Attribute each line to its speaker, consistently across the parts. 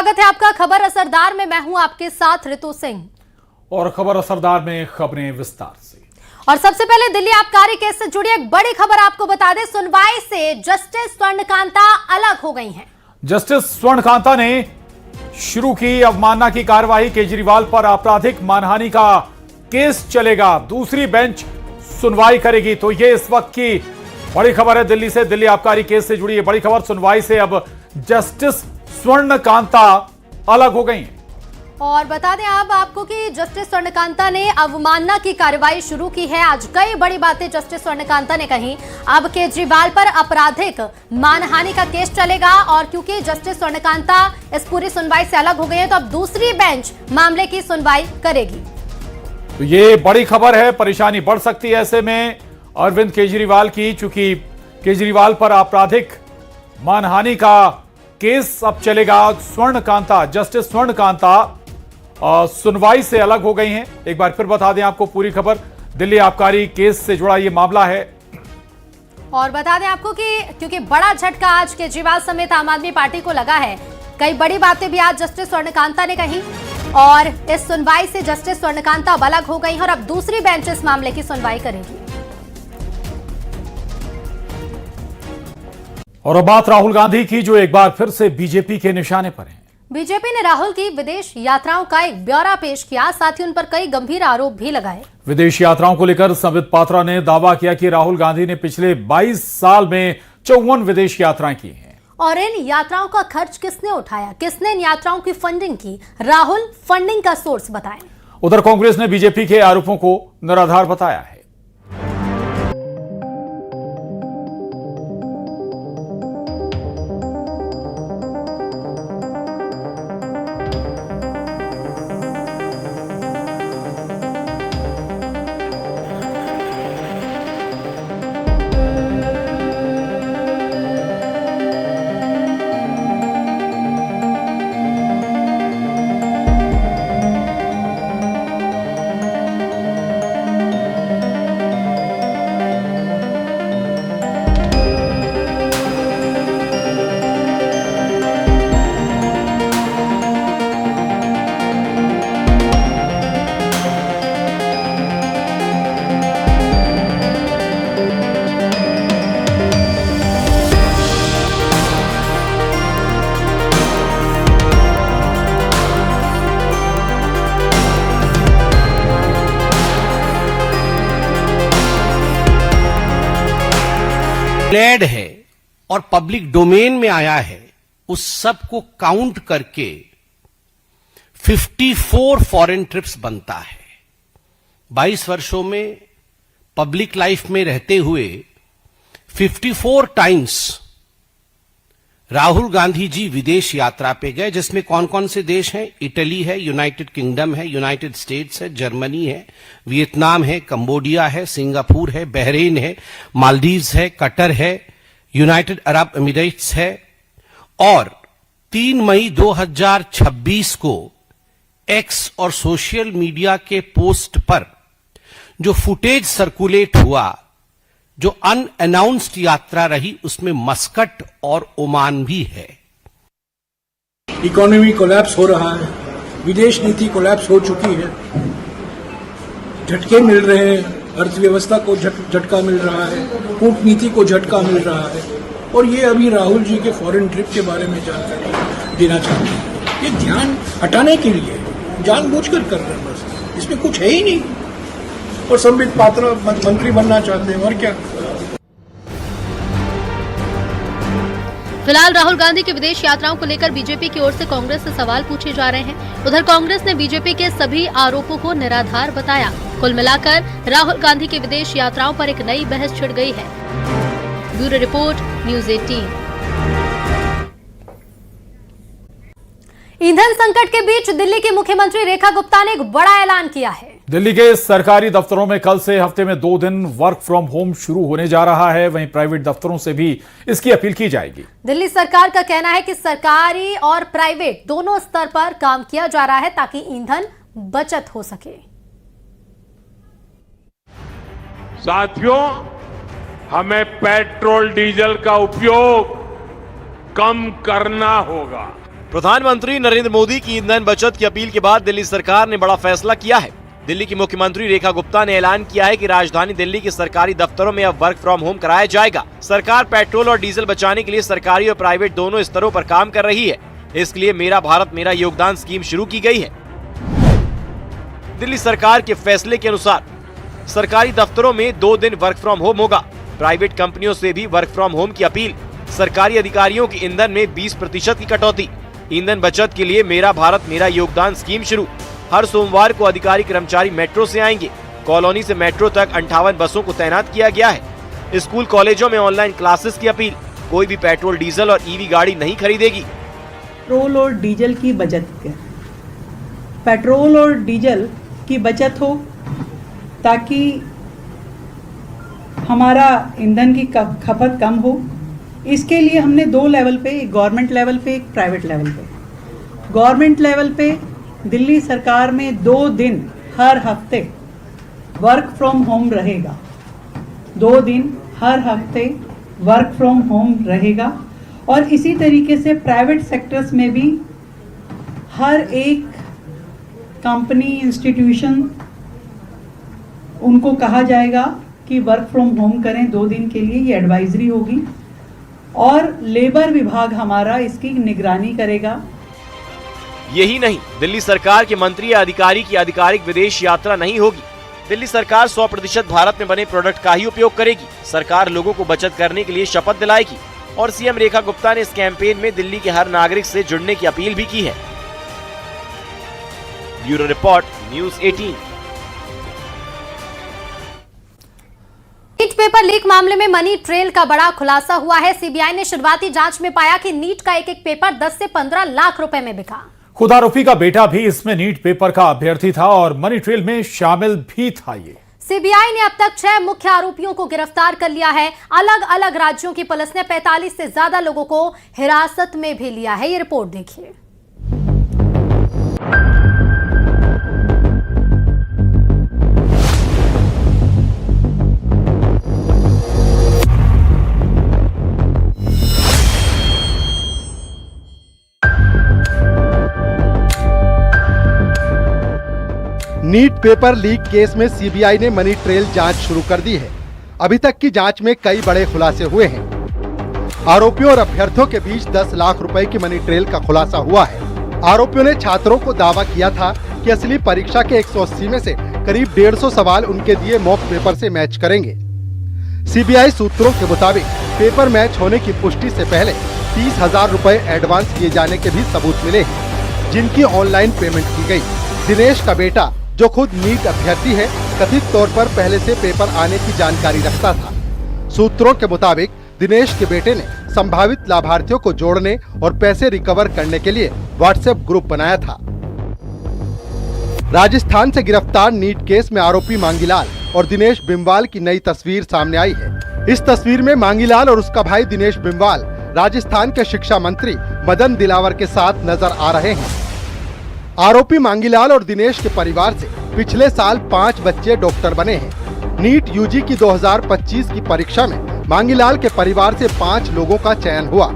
Speaker 1: स्वागत है आपका खबर असरदार में। मैं हूं आपके साथ ऋतु सिंह
Speaker 2: और खबर असरदार में खबरें विस्तार से।
Speaker 1: और सबसे पहले दिल्ली आबकारी केस से जुड़ी एक बड़ी खबर आपको बता दें। सुनवाई से जस्टिस स्वर्णकांता अलग हो गई हैं।
Speaker 2: जस्टिस स्वर्णकांता ने शुरू की अवमानना की कार्रवाई। केजरीवाल पर आपराधिक मानहानि का केस चलेगा, दूसरी बेंच सुनवाई करेगी। तो ये इस वक्त की बड़ी खबर है दिल्ली से। दिल्ली आबकारी केस से जुड़ी ये बड़ी खबर। सुनवाई से अब जस्टिस स्वर्णकांता अलग हो गई हैं।
Speaker 1: और बता दें अब आपको कि जस्टिस स्वर्णकांता ने अवमानना की कार्रवाई शुरू की है। आज कई बड़ी बातें जस्टिस स्वर्णकांता ने कही। अब केजरीवाल पर आपराधिक मानहानि का केस चलेगा और क्योंकि जस्टिस स्वर्णकांता इस पूरी सुनवाई से अलग हो गई है तो अब दूसरी बेंच मामले की सुनवाई करेगी।
Speaker 2: तो ये बड़ी खबर है, परेशानी बढ़ सकती है ऐसे में अरविंद केजरीवाल की, चूंकि केजरीवाल पर आपराधिक मानहानि का केस अब चलेगा। स्वर्णकांता, जस्टिस स्वर्णकांता सुनवाई से अलग हो गई हैं। एक बार फिर बता दें आपको पूरी खबर। दिल्ली आबकारी केस से जुड़ा ये मामला है।
Speaker 1: और बता दें आपको कि क्योंकि बड़ा झटका आज केजरीवाल समेत आम आदमी पार्टी को लगा है, कई बड़ी बातें भी आज जस्टिस स्वर्णकांता ने कही और इस सुनवाई से जस्टिस स्वर्णकांता अब अलग हो गई हैं और अब दूसरी बेंच इस मामले की सुनवाई करेगी।
Speaker 2: और अब बात राहुल गांधी की, जो एक बार फिर से बीजेपी के निशाने पर हैं।
Speaker 1: बीजेपी ने राहुल की विदेश यात्राओं का एक ब्यौरा पेश किया, साथ ही उन पर कई गंभीर आरोप भी लगाए।
Speaker 2: विदेश यात्राओं को लेकर संबित पात्रा ने दावा किया कि राहुल गांधी ने पिछले 22 साल में 54 विदेश यात्राएं की हैं।
Speaker 1: और इन यात्राओं का खर्च किसने उठाया, किसने इन यात्राओं की फंडिंग की, राहुल फंडिंग का सोर्स बताएं।
Speaker 2: उधर कांग्रेस ने बीजेपी के आरोपों को निराधार बताया है।
Speaker 3: डिक्लेयर्ड है और पब्लिक डोमेन में आया है, उस सब को काउंट करके 54 फॉरेन ट्रिप्स बनता है। 22 वर्षों में पब्लिक लाइफ में रहते हुए 54 टाइम्स राहुल गांधी जी विदेश यात्रा पे गए, जिसमें कौन कौन से देश हैं? इटली है, यूनाइटेड किंगडम है, यूनाइटेड स्टेट्स है, जर्मनी है, वियतनाम है, कंबोडिया है, सिंगापुर है, बहरीन है, मालदीव्स है, कतर है, यूनाइटेड अरब एमिरेट्स है। और 3 मई 2026 को एक्स और सोशल मीडिया के पोस्ट पर जो फुटेज सर्कुलेट हुआ, जो अनअनाउंस्ड यात्रा रही, उसमें मस्कट और ओमान भी है।
Speaker 4: इकोनॉमी कोलैप्स हो रहा है, विदेश नीति कोलैप्स हो चुकी है, झटके मिल रहे हैं, अर्थव्यवस्था को झटका मिल रहा है, कूटनीति को झटका मिल रहा है। और ये अभी राहुल जी के फॉरेन ट्रिप के बारे में जानकारी देना चाहते हैं। ये ध्यान हटाने के लिए जानबूझकर कर रहे हैं, बस इसमें कुछ है ही नहीं। और संबित पात्रा मंत्री बनना चाहते हैं, और क्या।
Speaker 1: फिलहाल राहुल गांधी की विदेश यात्राओं को लेकर बीजेपी की ओर से कांग्रेस से सवाल पूछे जा रहे हैं। उधर कांग्रेस ने बीजेपी के सभी आरोपों को निराधार बताया। कुल मिलाकर राहुल गांधी की विदेश यात्राओं पर एक नई बहस छिड़ गई है। Bureau report, news 18। ईंधन संकट के बीच दिल्ली की मुख्यमंत्री रेखा गुप्ता ने एक बड़ा ऐलान किया है।
Speaker 2: दिल्ली के सरकारी दफ्तरों में कल से हफ्ते में 2 दिन वर्क फ्रॉम होम शुरू होने जा रहा है। वहीं प्राइवेट दफ्तरों से भी इसकी अपील की जाएगी।
Speaker 1: दिल्ली सरकार का कहना है कि सरकारी और प्राइवेट दोनों स्तर पर काम किया जा रहा है ताकि ईंधन बचत हो सके।
Speaker 5: साथियों, हमें पेट्रोल डीजल का उपयोग कम करना होगा।
Speaker 6: प्रधानमंत्री नरेंद्र मोदी की ईंधन बचत की अपील के बाद दिल्ली सरकार ने बड़ा फैसला किया है। दिल्ली की मुख्यमंत्री रेखा गुप्ता ने ऐलान किया है कि राजधानी दिल्ली के सरकारी दफ्तरों में अब वर्क फ्रॉम होम कराया जाएगा। सरकार पेट्रोल और डीजल बचाने के लिए सरकारी और प्राइवेट दोनों स्तरों पर काम कर रही है। इसके लिए मेरा भारत मेरा योगदान स्कीम शुरू की गई है। दिल्ली सरकार के फैसले के अनुसार सरकारी दफ्तरों में 2 दिन वर्क फ्रॉम होम होगा। प्राइवेट कंपनियों से भी वर्क फ्रॉम होम की अपील। सरकारी अधिकारियों के ईंधन में 20% की कटौती। ईंधन बचत के लिए मेरा भारत मेरा योगदान स्कीम शुरू। हर सोमवार को अधिकारी कर्मचारी मेट्रो से आएंगे। कॉलोनी से मेट्रो तक 58 बसों को तैनात किया गया है। स्कूल कॉलेजों में ऑनलाइन क्लासेस की अपील। कोई भी पेट्रोल डीजल और ईवी गाड़ी नहीं खरीदेगी।
Speaker 7: पेट्रोल और डीजल की बचत करें। पेट्रोल और डीजल की बचत हो ताकि हमारा ईंधन की खपत कम हो। इसके लिए हमने 2 लेवल पे, एक गवर्नमेंट लेवल पे, एक प्राइवेट लेवल पे। गवर्नमेंट लेवल पे दिल्ली सरकार में 2 दिन हर हफ्ते वर्क फ्रॉम होम रहेगा। 2 दिन हर हफ्ते वर्क फ्रॉम होम रहेगा। और इसी तरीके से प्राइवेट सेक्टर्स में भी हर एक कंपनी, इंस्टीट्यूशन, उनको कहा जाएगा कि वर्क फ्रॉम होम करें 2 दिन के लिए। ये एडवाइजरी होगी और लेबर विभाग हमारा इसकी निगरानी करेगा।
Speaker 6: यही नहीं, दिल्ली सरकार के मंत्री या अधिकारी की आधिकारिक विदेश यात्रा नहीं होगी। दिल्ली सरकार 100% भारत में बने प्रोडक्ट का ही उपयोग करेगी। सरकार लोगों को बचत करने के लिए शपथ दिलाएगी। और सीएम रेखा गुप्ता ने इस कैंपेन में दिल्ली के हर नागरिक से जुड़ने की अपील भी की है। Bureau report, news 18।
Speaker 1: NEET paper leak मामले में मनी ट्रेल का बड़ा खुलासा हुआ है। सीबीआई ने शुरुआती जांच में पाया कि नीट का एक पेपर 10 से 15 लाख रुपए में बिका।
Speaker 2: खुद आरोपी का बेटा भी इसमें नीट पेपर का अभ्यर्थी था और मनी ट्रेल में शामिल भी था। ये
Speaker 1: सीबीआई ने अब तक 6 मुख्य आरोपियों को गिरफ्तार कर लिया है। अलग अलग राज्यों की पुलिस ने 45 से ज्यादा लोगों को हिरासत में भी लिया है। ये रिपोर्ट देखिए।
Speaker 8: नीट पेपर लीक केस में सीबीआई ने मनी ट्रेल जांच शुरू कर दी है। अभी तक की जांच में कई बड़े खुलासे हुए हैं। आरोपियों और अभ्यर्थियों के बीच 10 लाख रुपए की मनी ट्रेल का खुलासा हुआ है। आरोपियों ने छात्रों को दावा किया था कि असली परीक्षा के 180 में से करीब 150 सवाल उनके दिए मॉक पेपर से मैच करेंगे। सीबीआई सूत्रों के मुताबिक पेपर मैच होने की पुष्टि से पहले 30,000 रुपए एडवांस किए जाने के भी सबूत मिले हैं, जिनकी ऑनलाइन पेमेंट की गई। दिनेश का बेटा, जो खुद नीट अभ्यर्थी है, कथित तौर पर पहले से पेपर आने की जानकारी रखता था। सूत्रों के मुताबिक दिनेश के बेटे ने संभावित लाभार्थियों को जोड़ने और पैसे रिकवर करने के लिए व्हाट्सएप ग्रुप बनाया था। राजस्थान से गिरफ्तार नीट केस में आरोपी मांगीलाल और दिनेश बिमवाल की नई तस्वीर सामने आई है। इस तस्वीर में मांगीलाल और उसका भाई दिनेश बिमवाल राजस्थान के शिक्षा मंत्री मदन दिलावर के साथ नजर आ रहे हैं। आरोपी मांगीलाल और दिनेश के परिवार से पिछले साल 5 बच्चे डॉक्टर बने हैं। नीट यूजी की 2025 की परीक्षा में मांगीलाल के परिवार से 5 लोगों का चयन हुआ।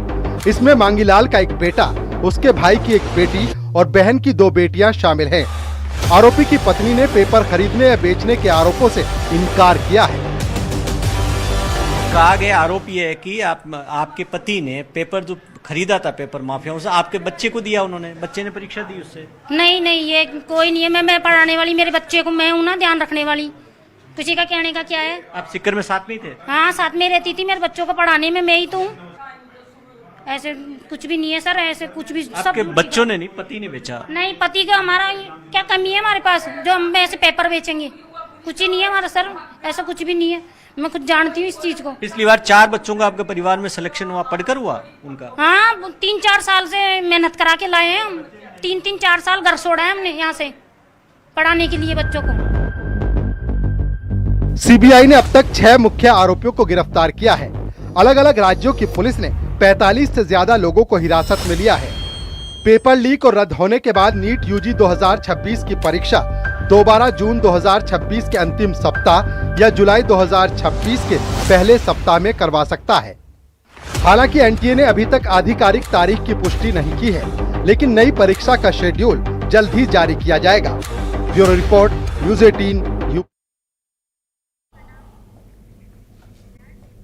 Speaker 8: इसमें मांगीलाल का एक बेटा, उसके भाई की एक बेटी और बहन की 2 बेटियां शामिल हैं। आरोपी की पत्नी ने पेपर खरीदने या बेचने के आरोपों से इनकार किया है।
Speaker 9: कहा गया आरोप ये है कि आपके पति ने पेपर जो खरीदा था पेपर माफियाओं से, आपके बच्चे को दिया उन्होंने, बच्चे ने परीक्षा दी उससे।
Speaker 10: नहीं, ये कोई नहीं है। मैं पढ़ाने वाली, मेरे बच्चे को मैं हूँ ना ध्यान रखने वाली। किसी का कहने का क्या है।
Speaker 9: आप सिक्कर में साथ में थे?
Speaker 10: हाँ, साथ में रहती थी। मेरे बच्चों को पढ़ाने में मैं ही तो हूँ। ऐसे कुछ भी नहीं है सर, ऐसे कुछ भी।
Speaker 9: आपके बच्चों ने नहीं, पति ने बेचा?
Speaker 10: नहीं, पति का हमारा क्या कमी है हमारे पास जो हम ऐसे पेपर बेचेंगे? कुछ ही नहीं है हमारा सर, ऐसा कुछ भी नहीं है। मैं खुद जानती हूँ इस चीज को।
Speaker 9: पिछली बार 4 बच्चों का आपके परिवार में सिलेक्शन हुआ, पढ़कर हुआ उनका?
Speaker 10: हाँ, 3-4 साल से मेहनत करा के लाए हैं हम। 3-4 साल घर छोड़ा है हमने यहाँ से पढ़ाने के लिए बच्चों को।
Speaker 8: सीबीआई ने अब तक 6 मुख्य आरोपियों को गिरफ्तार किया है। अलग अलग राज्यों की पुलिस ने 45 से ज्यादा लोगों को हिरासत में लिया है। पेपर लीक और रद्द होने के बाद नीट यूजी 2026 की परीक्षा दोबारा जून 2026 के अंतिम सप्ताह या जुलाई 2026 के पहले सप्ताह में करवा सकता है। हालांकि एनटीए ने अभी तक आधिकारिक तारीख की पुष्टि नहीं की है। लेकिन नई परीक्षा का शेड्यूल जल्द ही जारी किया जाएगा। Bureau report, news 18